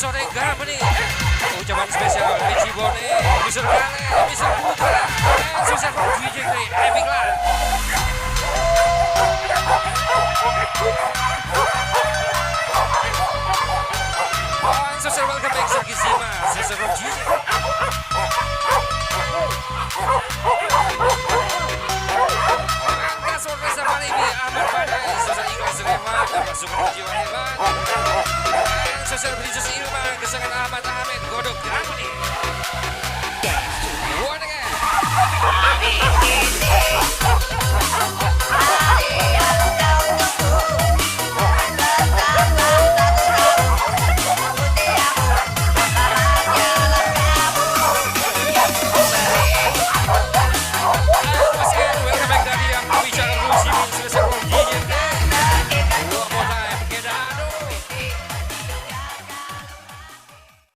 sore gama nih. Ucapan spesial dari Cibone, Mr. Kale, Mr. Putra, sukses from DJ nih, epic lah. Sukses welcome back Saki Sima, sukses from DJ. Angka sorpresa kali ini Ahmad Badai, sukses ikhlas Suleman, pasukan jiwa hebat. Sukses Princess Ilma, kesangan Ahmad Ahmed, godok kamu nih. One again.